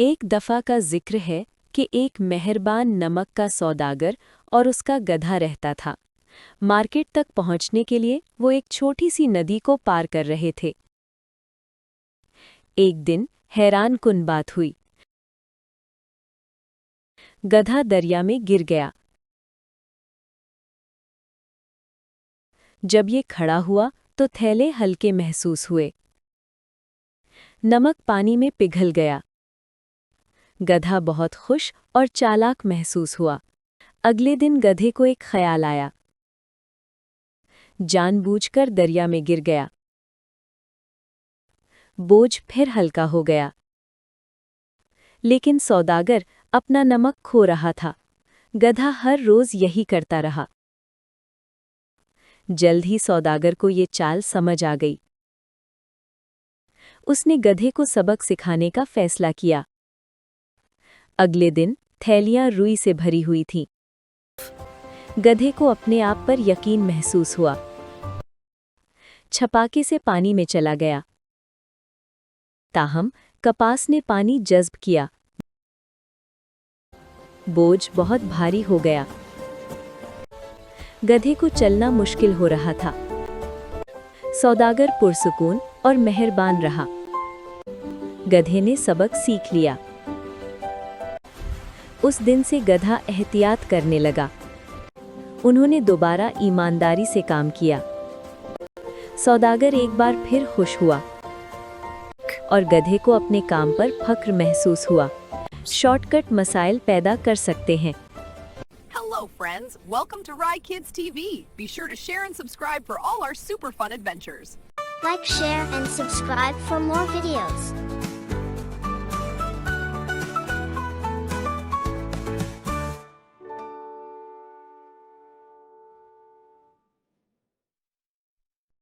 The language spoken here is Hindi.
एक दफ़ा का जिक्र है कि एक मेहरबान नमक का सौदागर और उसका गधा रहता था। मार्केट तक पहुंचने के लिए वो एक छोटी सी नदी को पार कर रहे थे। एक दिन हैरान कुन बात हुई। गधा दरिया में गिर गया। जब ये खड़ा हुआ तो थैले हल्के महसूस हुए। नमक पानी में पिघल गया। गधा बहुत खुश और चालाक महसूस हुआ। अगले दिन गधे को एक ख्याल आया। जानबूझकर दरिया में गिर गया। बोझ फिर हल्का हो गया। लेकिन सौदागर अपना नमक खो रहा था। गधा हर रोज यही करता रहा। जल्द ही सौदागर को ये चाल समझ आ गई। उसने गधे को सबक सिखाने का फैसला किया। अगले दिन थैलियां रुई से भरी हुई थीं। गधे को अपने आप पर यकीन महसूस हुआ। छपाके से पानी में चला गया। ताहम कपास ने पानी जज़्ब किया। बोझ बहुत भारी हो गया। गधे को चलना मुश्किल हो रहा था। सौदागर पुरसुकून और मेहरबान रहा। गधे ने सबक सीख लिया। उस दिन से गधा एहतियात करने लगा। उन्होंने दोबारा ईमानदारी से काम किया। सौदागर एक बार फिर खुश हुआ और गधे को अपने काम पर फख्र महसूस हुआ। शॉर्टकट मसाइल पैदा कर सकते हैं। Hello friends, welcome to Rye Kids TV. Be sure to share and subscribe for all our super fun adventures. Like, share, and subscribe for more videos.